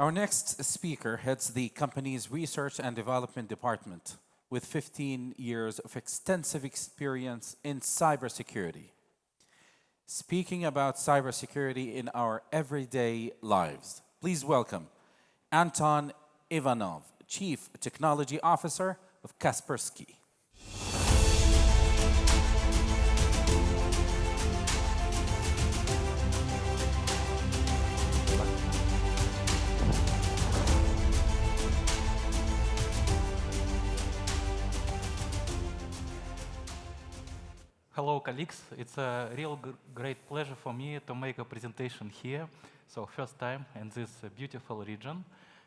Our next speaker heads the company's research and development department with 15 years of extensive experience in cybersecurity. Speaking about cybersecurity in our everyday lives, please welcome Anton Ivanov, Chief Technology Officer of Kaspersky. Hello, colleagues. It's a real great pleasure for me to make a presentation here. So first time in this beautiful region.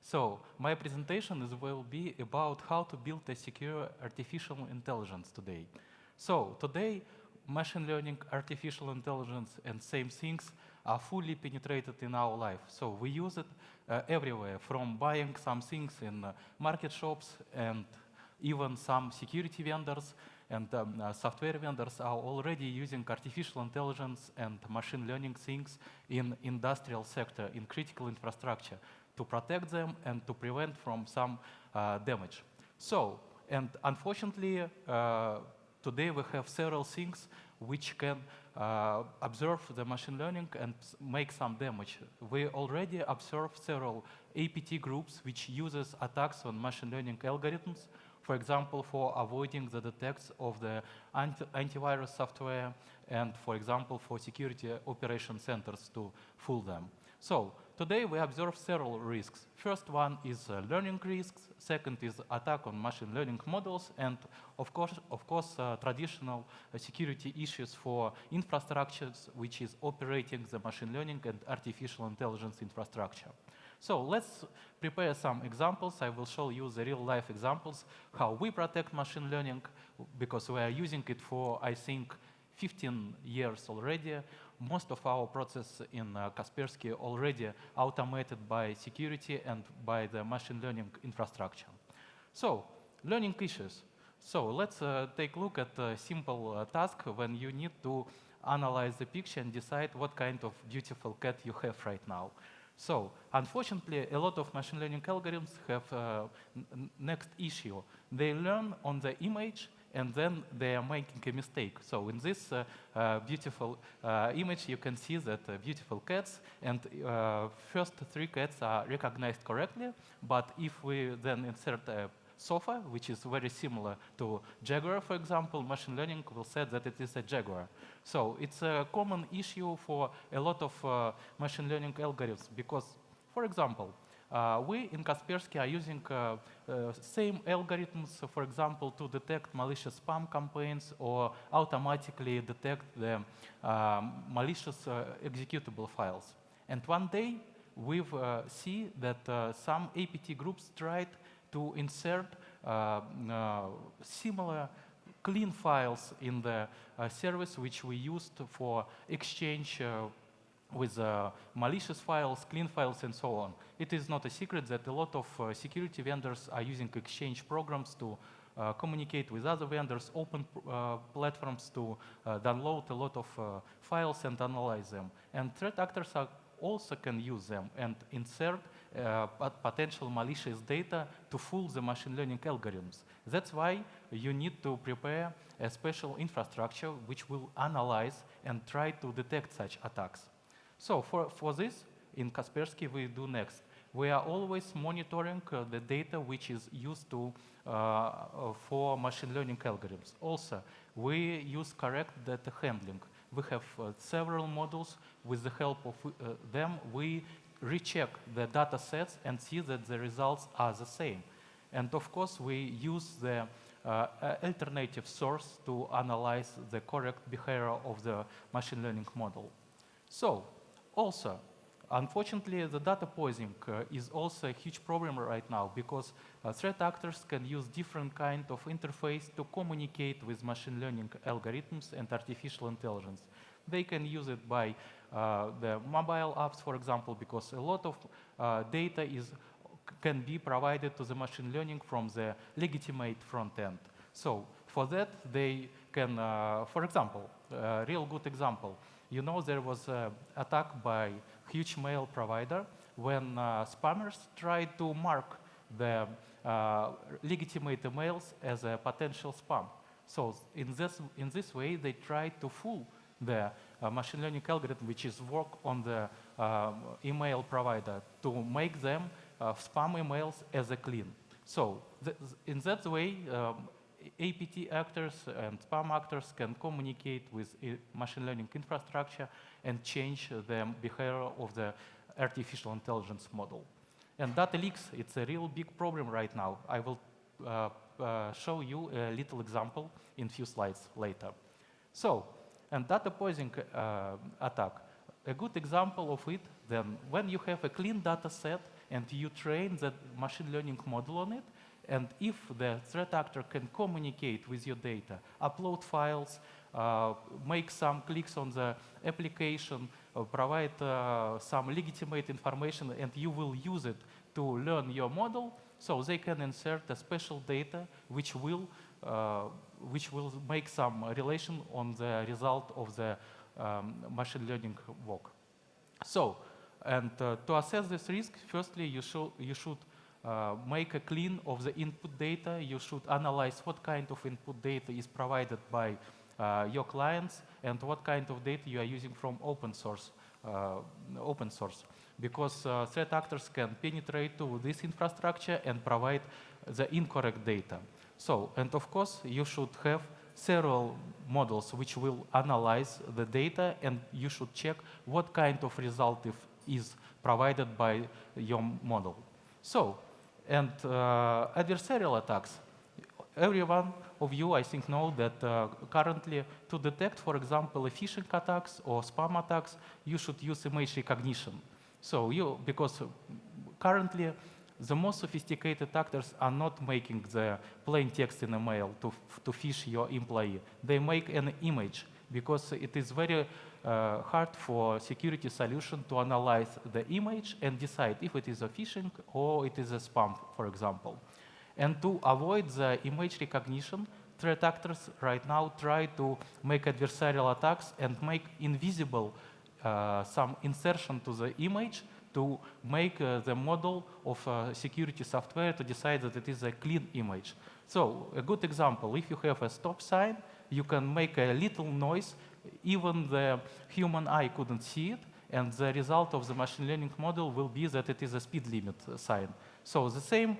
So my presentation will be about how to build a secure artificial intelligence today. So today, machine learning, artificial intelligence, and same things are fully penetrated in our life. So we use it everywhere, from buying some things in market shops and even some security vendors and software vendors are already using artificial intelligence and machine learning things in industrial sector, in critical infrastructure, to protect them and to prevent from some damage. So, and unfortunately, today we have several things which can observe the machine learning and make some damage. We already observed several APT groups which uses attacks on machine learning algorithms, for example, for avoiding the detects of the antivirus software and, for example, for security operation centers to fool them. So today we observe several risks. First one is learning risks. Second is attack on machine learning models. And of course, traditional security issues for infrastructures which is operating the machine learning and artificial intelligence infrastructure. So let's prepare some examples. I will show you the real-life examples, how we protect machine learning, because we are using it for, I think, 15 years already. Most of our process in Kaspersky already automated by security and by the machine learning infrastructure. So, learning issues. So let's take a look at a simple task when you need to analyze the picture and decide what kind of beautiful cat you have right now. So, unfortunately, a lot of machine learning algorithms have next issue. They learn on the image and then they are making a mistake. So in this beautiful image, you can see that beautiful cats, and first 3 cats are recognized correctly, but if we then insert a sofa, which is very similar to jaguar, for example, machine learning will say that it is a jaguar. So it's a common issue for a lot of machine learning algorithms because, for example, we in Kaspersky are using same algorithms, for example, to detect malicious spam campaigns or automatically detect the malicious executable files. And one day we've see that some APT groups tried to insert similar clean files in the service which we used for exchange with malicious files, clean files, and so on. It is not a secret that a lot of security vendors are using exchange programs to communicate with other vendors, open platforms to download a lot of files and analyze them. And threat actors also can use them and insert potential malicious data to fool the machine learning algorithms. That's why you need to prepare a special infrastructure which will analyze and try to detect such attacks. So for this, in Kaspersky, we do next. We are always monitoring the data which is used to for machine learning algorithms. Also, we use correct data handling. We have several models. With the help of them, we recheck the data sets and see that the results are the same. And of course, we use the alternative source to analyze the correct behavior of the machine learning model. So, also, unfortunately, the data poising is also a huge problem right now because threat actors can use different kind of interface to communicate with machine learning algorithms and artificial intelligence. They can use it by the mobile apps, for example, because a lot of data can be provided to the machine learning from the legitimate front end. So for that, they can, for example, real good example. You know, there was an attack by huge mail provider when spammers try to mark the legitimate emails as a potential spam. So in this way, they try to fool the machine learning algorithm, which is work on the email provider, to make them spam emails as a clean. So in that way, APT actors and spam actors can communicate with machine learning infrastructure and change the behavior of the artificial intelligence model. And data leaks, it's a real big problem right now. I will show you a little example in a few slides later. So, and data poising attack, a good example of it, then when you have a clean data set and you train the machine learning model on it, and if the threat actor can communicate with your data, upload files, make some clicks on the application, provide some legitimate information, and you will use it to learn your model, so they can insert a special data which will make some relation on the result of the machine learning work. So, and to assess this risk, firstly, you should make a clean of the input data. You should analyze what kind of input data is provided by your clients and what kind of data you are using from open source. Because threat actors can penetrate to this infrastructure and provide the incorrect data. So, and of course, you should have several models which will analyze the data, and you should check what kind of result is provided by your model. So, and adversarial attacks. Every one of you, I think, know that currently to detect, for example, phishing attacks or spam attacks, you should use image recognition. So because currently the most sophisticated actors are not making the plain text in a mail to phish your employee. They make an image because it is very hard for security solution to analyze the image and decide if it is a phishing or it is a spam, for example. And to avoid the image recognition, threat actors right now try to make adversarial attacks and make invisible some insertion to the image to make the model of security software to decide that it is a clean image. So a good example, if you have a stop sign, you can make a little noise, even the human eye couldn't see it, and the result of the machine learning model will be that it is a speed limit sign. So the same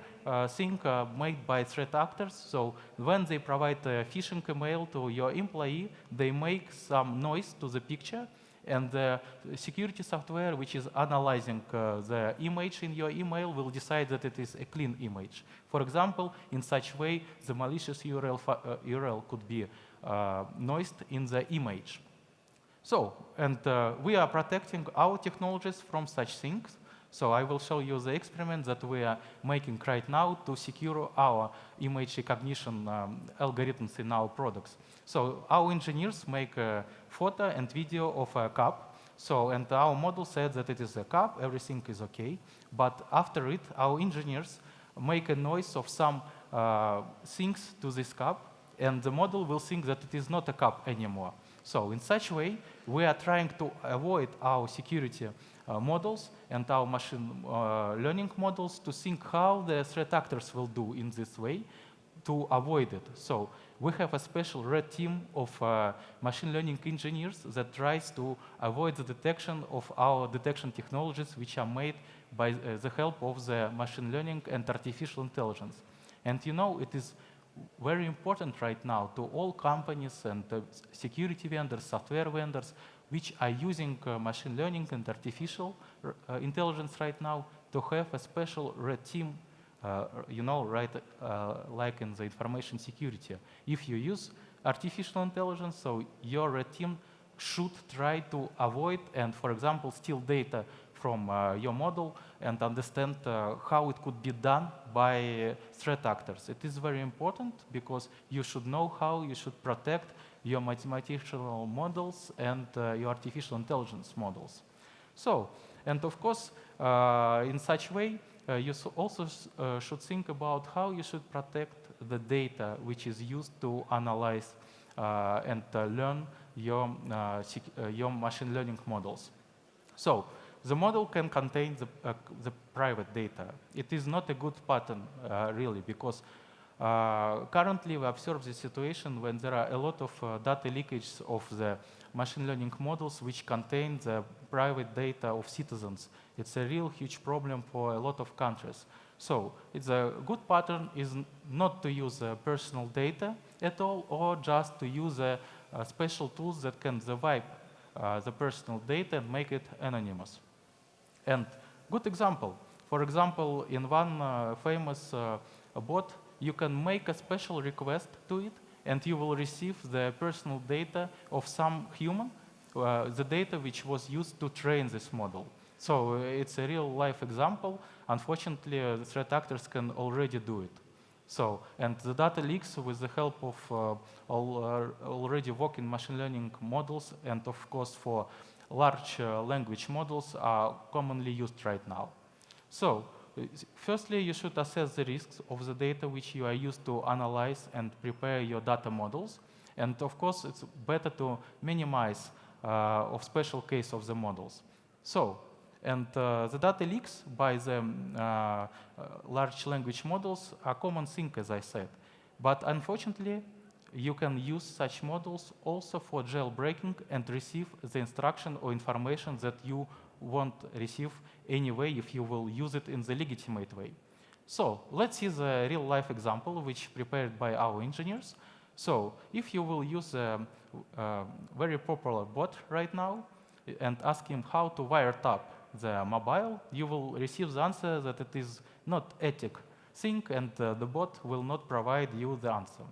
thing made by threat actors. So when they provide a phishing email to your employee, they make some noise to the picture, and the security software which is analyzing the image in your email will decide that it is a clean image. For example, in such way, the malicious URL could be noised in the image. So, and we are protecting our technologies from such things. So I will show you the experiment that we are making right now to secure our image recognition algorithms in our products. So our engineers make a photo and video of a cup. So, and our model said that it is a cup, everything is okay. But after it, our engineers make a noise of some things to this cup, and the model will think that it is not a cup anymore. So in such way, we are trying to avoid our security models and our machine learning models to think how the threat actors will do in this way to avoid it. So we have a special red team of machine learning engineers that tries to avoid the detection of our detection technologies which are made by the help of the machine learning and artificial intelligence. And you know, it is very important right now to all companies and security vendors, software vendors, which are using machine learning and artificial intelligence right now to have a special red team, you know, right, like in the information security. If you use artificial intelligence, so your red team should try to avoid and, for example, steal data from your model and understand how it could be done by threat actors. It is very important because you should know how you should protect your mathematical models and your artificial intelligence models. So, and of course, in such way, you also should think about how you should protect the data which is used to analyze and learn your machine learning models. So, the model can contain the private data. It is not a good pattern, really, because currently we observe the situation when there are a lot of data leakage of the machine learning models which contain the private data of citizens. It's a real huge problem for a lot of countries. So it's a good pattern is not to use personal data at all, or just to use special tools that can wipe the personal data and make it anonymous. And good example, for example, in one famous bot, you can make a special request to it, and you will receive the personal data of some human, the data which was used to train this model. So it's a real life example. Unfortunately, the threat actors can already do it. So, and the data leaks with the help of already working machine learning models, and of course for large language models are commonly used right now. So, firstly, you should assess the risks of the data which you are used to analyze and prepare your data models. And of course, it's better to minimize of special case of the models. So, and the data leaks by the large language models are a common thing, as I said. But unfortunately, you can use such models also for jailbreaking and receive the instruction or information that you won't receive anyway if you will use it in the legitimate way. So let's see the real life example which prepared by our engineers. So if you will use a very popular bot right now and ask him how to wiretap the mobile, you will receive the answer that it is not ethic thing, and the bot will not provide you the answer.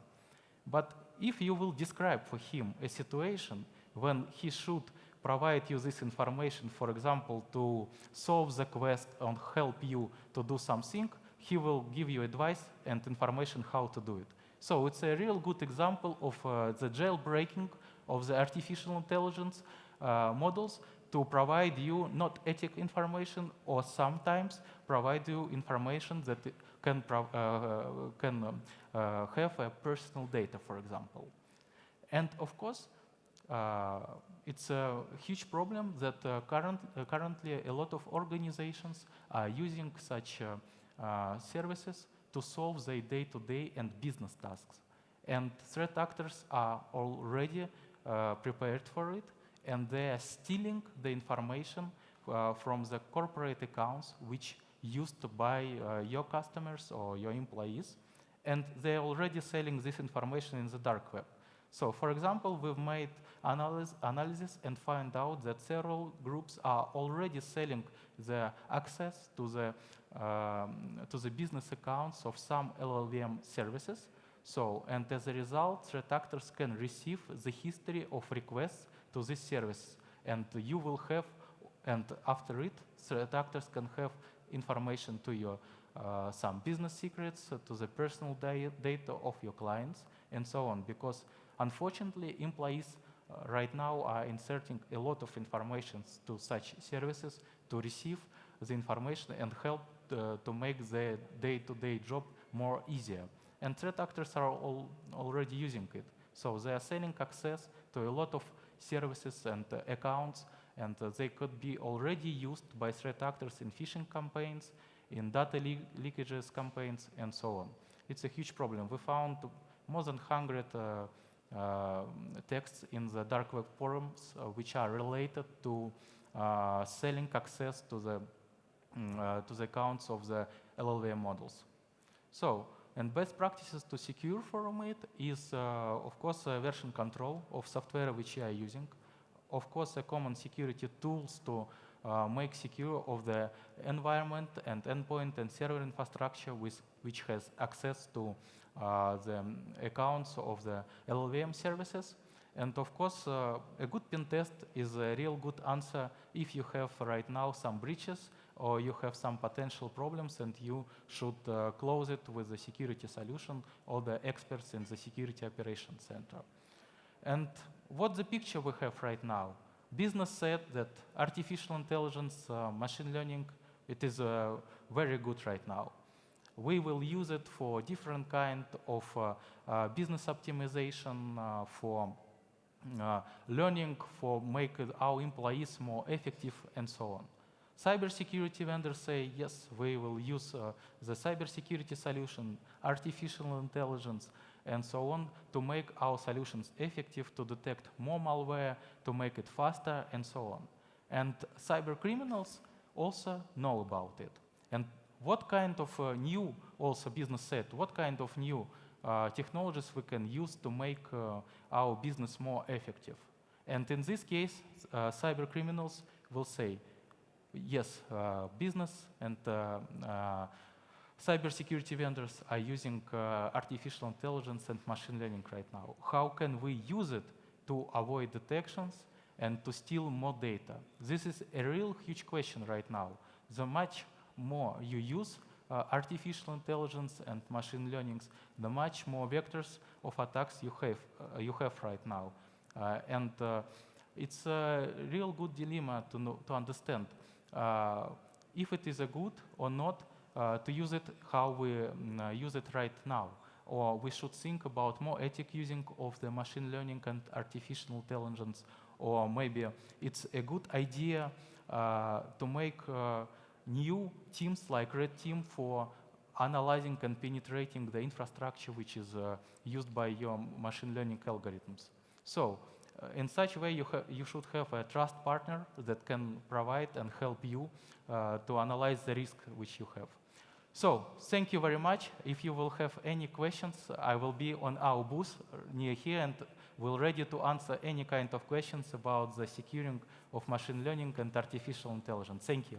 But if you will describe for him a situation when he should provide you this information, for example, to solve the quest and help you to do something, he will give you advice and information how to do it. So it's a real good example of the jailbreaking of the artificial intelligence models to provide you not ethical information, or sometimes provide you information that can have a personal data, for example. And of course, it's a huge problem that currently a lot of organizations are using such services to solve their day-to-day and business tasks. And threat actors are already prepared for it, and they are stealing the information from the corporate accounts which used by your customers or your employees, and they're already selling this information in the dark web. So, for example, we've made analysis and find out that several groups are already selling the access to the business accounts of some LLVM services. So, and as a result, threat actors can receive the history of requests to this service, and you will have, and after it, threat actors can have information to your some business secrets, to the personal data of your clients, and so on. Because unfortunately, employees right now are inserting a lot of information to such services to receive the information and help to make the day-to-day job more easier. And threat actors are already using it. So they are selling access to a lot of services and accounts, and they could be already used by threat actors in phishing campaigns, in data leakages campaigns, and so on. It's a huge problem. We found more than 100 texts in the dark web forums which are related to selling access to the accounts of the LLVM models. So, and best practices to secure from it is, of course, version control of software which you are using. Of course, a common security tools to make secure of the environment and endpoint and server infrastructure which has access to the accounts of the LLVM services. And of course, a good pen test is a real good answer if you have right now some breaches or you have some potential problems, and you should close it with the security solution or the experts in the security operations center. And what's the picture we have right now? Business said that artificial intelligence, machine learning, it is very good right now. We will use it for different kind of business optimization, for learning, for making our employees more effective, and so on. Cybersecurity vendors say, yes, we will use the cybersecurity solution, artificial intelligence, and so on to make our solutions effective, to detect more malware, to make it faster, and so on. And cyber criminals also know about it. And what kind of new also business set, what kind of new technologies we can use to make our business more effective. And in this case, cyber criminals will say, yes, business and cybersecurity vendors are using artificial intelligence and machine learning right now. How can we use it to avoid detections and to steal more data? This is a real huge question right now. The much more you use artificial intelligence and machine learning, the much more vectors of attacks you have right now. And it's a real good dilemma to understand if it is a good or not to use it how we use it right now. Or we should think about more ethic using of the machine learning and artificial intelligence. Or maybe it's a good idea to make new teams like Red Team for analyzing and penetrating the infrastructure which is used by your machine learning algorithms. So in such a way, you should have a trust partner that can provide and help you to analyze the risk which you have. So thank you very much. If you will have any questions, I will be on our booth near here and we're ready to answer any kind of questions about the securing of machine learning and artificial intelligence. Thank you.